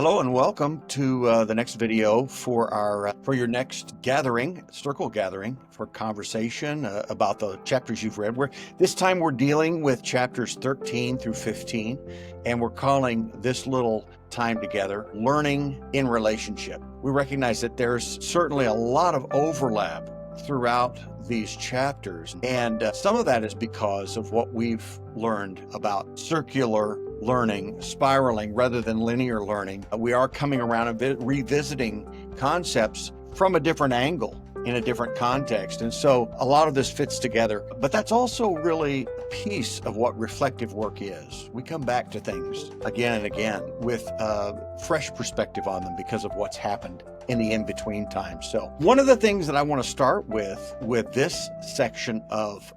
Hello and welcome to the next video for our for your next gathering, circle gathering for conversation about the chapters you've read. This time we're dealing with chapters 13 through 15, and we're calling this little time together Learning in Relationship. We recognize that there's certainly a lot of overlap throughout these chapters, and some of that is because of what we've learned about circular learning, spiraling rather than linear learning. We are coming around and revisiting concepts from a different angle in a different context. And so a lot of this fits together, but that's also really a piece of what reflective work is. We come back to things again and again with a fresh perspective on them because of what's happened in the in-between time. So one of the things that I want to start with this section of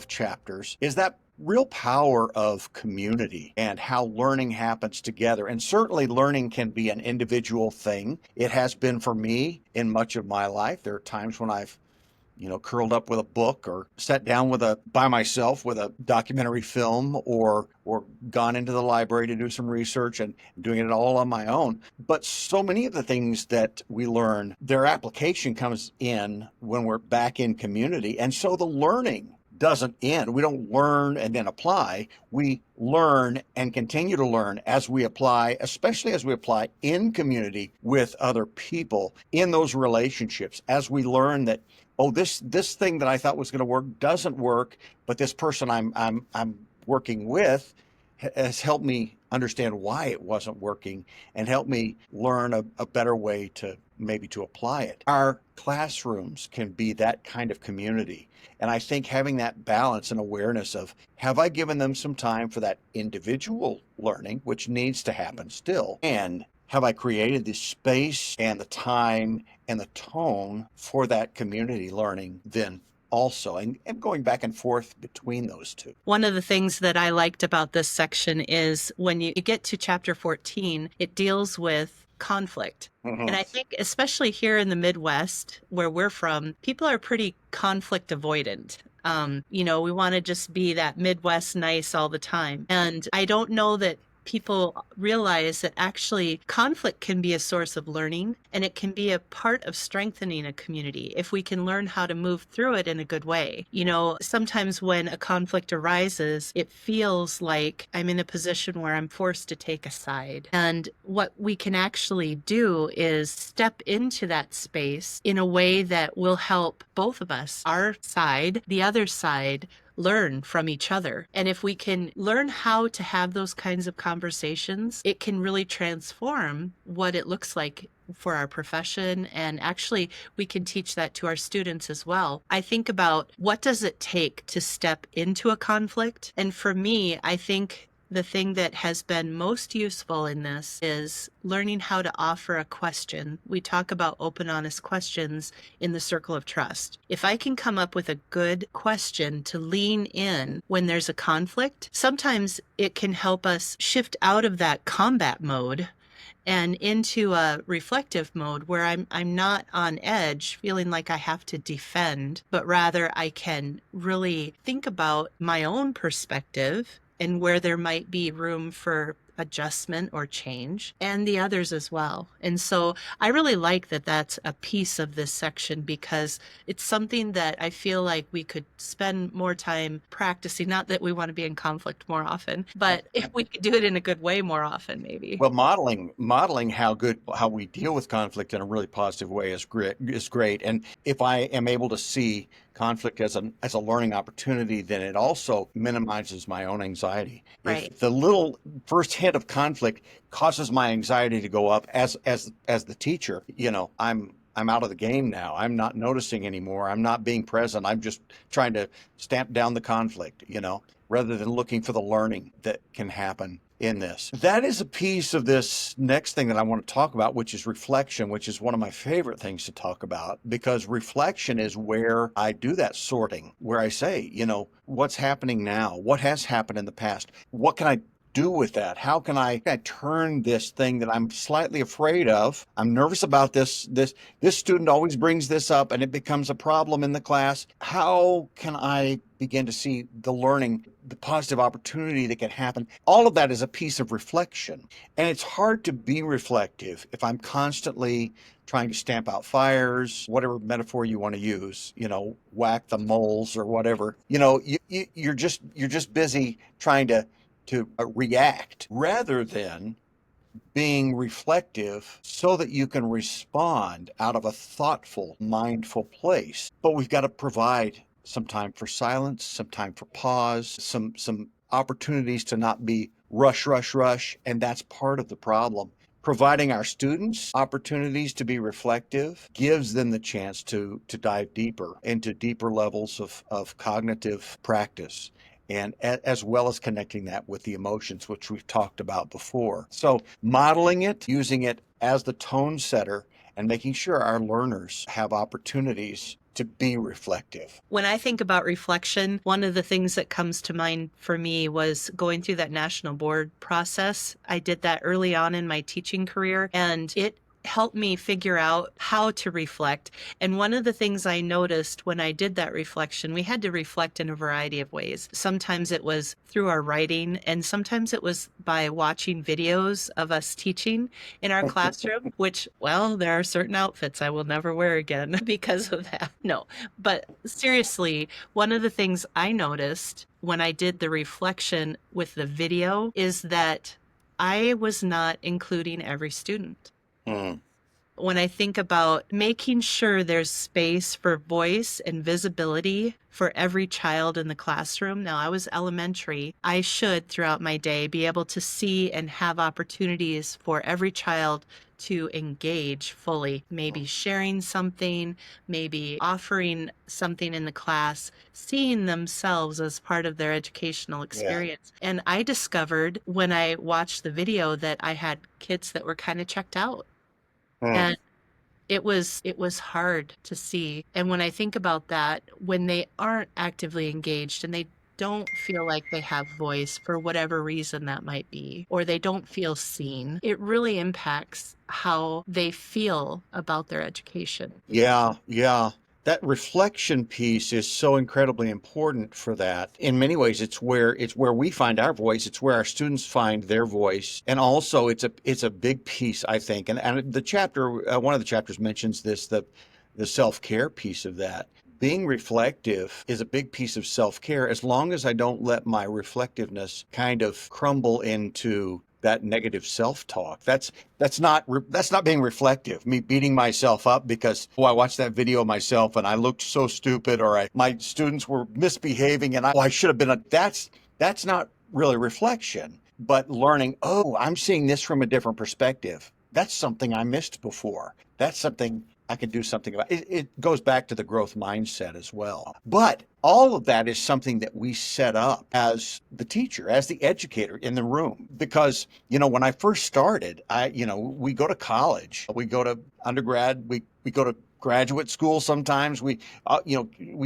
chapters is that real power of community and how learning happens together. And certainly learning can be an individual thing. It has been for me in much of my life. There are times when I've curled up with a book or sat down by myself with a documentary film or gone into the library to do some research and doing it all on my own. But so many of the things that we learn, their application comes in when we're back in community. And so the learning doesn't end. We don't learn and then apply. We learn and continue to learn as we apply, especially as we apply in community with other people in those relationships. As we learn that, oh, this thing that I thought was going to work doesn't work, but this person I'm working with has helped me understand why it wasn't working and helped me learn a better way to apply it. Our classrooms can be that kind of community. And I think having that balance and awareness of, have I given them some time for that individual learning, which needs to happen still, and have I created the space and the time and the tone for that community learning then also, and going back and forth between those two. One of the things that I liked about this section is when you get to chapter 14, it deals with conflict. Mm-hmm. And I think especially here in the Midwest, where we're from, people are pretty conflict avoidant. We want to just be that Midwest nice all the time. And I don't know that people realize that actually conflict can be a source of learning, and it can be a part of strengthening a community if we can learn how to move through it in a good way. Sometimes when a conflict arises, it feels like I'm in a position where I'm forced to take a side. And what we can actually do is step into that space in a way that will help both of us, our side, the other side, learn from each other. And if we can learn how to have those kinds of conversations, it can really transform what it looks like for our profession. And actually, we can teach that to our students as well. I think about, what does it take to step into a conflict? And for me, I think the thing that has been most useful in this is learning how to offer a question. We talk about open, honest questions in the circle of trust. If I can come up with a good question to lean in when there's a conflict, sometimes it can help us shift out of that combat mode and into a reflective mode where I'm not on edge feeling like I have to defend, but rather I can really think about my own perspective and where there might be room for adjustment or change, and the others as well. And so I really like that that's a piece of this section, because it's something that I feel like we could spend more time practicing. Not that we want to be in conflict more often, but if we could do it in a good way more often, maybe. Well, modeling how we deal with conflict in a really positive way is great. And if I am able to see conflict as a learning opportunity, then it also minimizes my own anxiety. Right. If the little first hint of conflict causes my anxiety to go up as the teacher, I'm out of the game now. I'm not noticing anymore. I'm not being present. I'm just trying to stamp down the conflict, rather than looking for the learning that can happen in this. That is a piece of this next thing that I want to talk about, which is reflection, which is one of my favorite things to talk about, because reflection is where I do that sorting, where I say, what's happening now? What has happened in the past? What can I do with that? How can I turn this thing that I'm slightly afraid of? I'm nervous about this student always brings this up and it becomes a problem in the class. How can I begin to see the learning, the positive opportunity that can happen. All of that is a piece of reflection. And it's hard to be reflective if I'm constantly trying to stamp out fires, whatever metaphor you want to use, whack the moles or whatever. You're just busy trying to react rather than being reflective so that you can respond out of a thoughtful, mindful place. But we've got to provide some time for silence, some time for pause, some opportunities to not be rush, rush, rush. And that's part of the problem. Providing our students opportunities to be reflective gives them the chance to dive deeper into deeper levels of cognitive practice, and as well as connecting that with the emotions, which we've talked about before. So modeling it, using it as the tone setter, and making sure our learners have opportunities to be reflective. When I think about reflection, one of the things that comes to mind for me was going through that national board process. I did that early on in my teaching career, and it helped me figure out how to reflect. And one of the things I noticed when I did that reflection, we had to reflect in a variety of ways. Sometimes it was through our writing, and sometimes it was by watching videos of us teaching in our classroom, which, well, there are certain outfits I will never wear again because of that. No, but seriously, one of the things I noticed when I did the reflection with the video is that I was not including every student. Mm. When I think about making sure there's space for voice and visibility for every child in the classroom. Now, I was elementary. I should, throughout my day, be able to see and have opportunities for every child to engage fully, maybe sharing something, maybe offering something in the class, seeing themselves as part of their educational experience. Yeah. And I discovered when I watched the video that I had kids that were kind of checked out. And it was hard to see. And when I think about that, when they aren't actively engaged and they don't feel like they have voice for whatever reason that might be, or they don't feel seen, it really impacts how they feel about their education. Yeah. That reflection piece is so incredibly important for that. In many ways, it's where we find our voice. It's where our students find their voice, and also it's a big piece, I think. And the chapter, one of the chapters mentions this, the self-care piece of that. Being reflective is a big piece of self-care, as long as I don't let my reflectiveness kind of crumble into that negative self-talk. That's not being reflective. Me beating myself up because I watched that video of myself and I looked so stupid, or my students were misbehaving and I should have been. That's not really reflection, but learning. Oh, I'm seeing this from a different perspective. That's something I missed before. That's something I can do something about. It goes back to the growth mindset as well. But all of that is something that we set up as the teacher, as the educator in the room. Because, when I first started, we go to college, we go to undergrad, we go to graduate school sometimes. We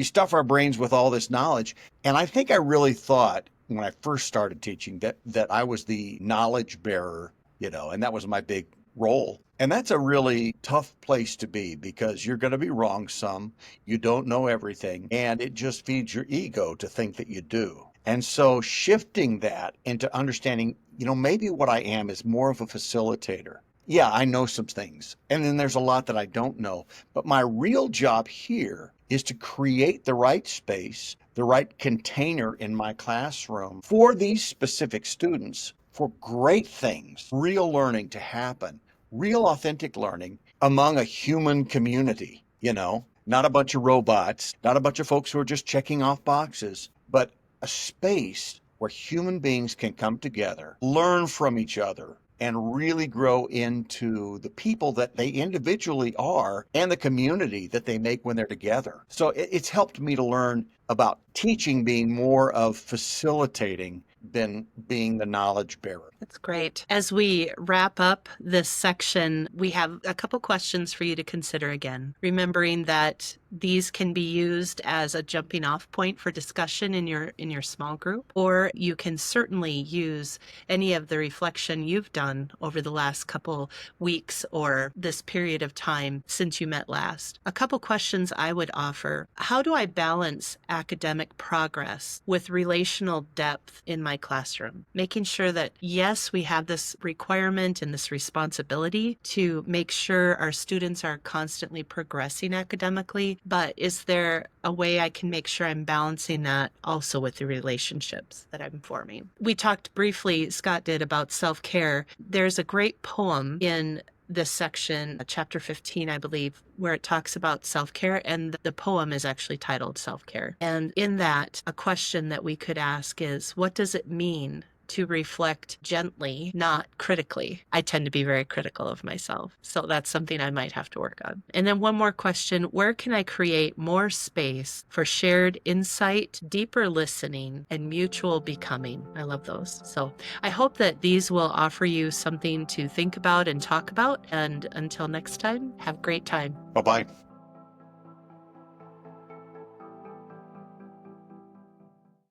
stuff our brains with all this knowledge. And I think I really thought when I first started teaching that I was the knowledge bearer, and that was my big role. And that's a really tough place to be, because you're going to be wrong some, you don't know everything, and it just feeds your ego to think that you do. And so shifting that into understanding, maybe what I am is more of a facilitator. Yeah, I know some things, and then there's a lot that I don't know, but my real job here is to create the right space, the right container in my classroom for these specific students, for great things, real learning to happen. Real authentic learning among a human community, not a bunch of robots, not a bunch of folks who are just checking off boxes, but a space where human beings can come together, learn from each other, and really grow into the people that they individually are and the community that they make when they're together. So it's helped me to learn about teaching being more of facilitating than being the knowledge bearer. That's great. As we wrap up this section, we have a couple questions for you to consider again, remembering that these can be used as a jumping off point for discussion in your small group, or you can certainly use any of the reflection you've done over the last couple weeks or this period of time since you met last. A couple questions I would offer. How do I balance academic progress with relational depth in my classroom? Making sure that, yes, we have this requirement and this responsibility to make sure our students are constantly progressing academically, but is there a way I can make sure I'm balancing that also with the relationships that I'm forming? We talked briefly, Scott did, about self-care. There's a great poem in this section, chapter 15, I believe, where it talks about self-care, and the poem is actually titled Self-Care. And in that, a question that we could ask is, what does it mean to reflect gently, not critically? I tend to be very critical of myself, so that's something I might have to work on. And then one more question, where can I create more space for shared insight, deeper listening, and mutual becoming? I love those. So I hope that these will offer you something to think about and talk about. And until next time, have a great time. Bye-bye.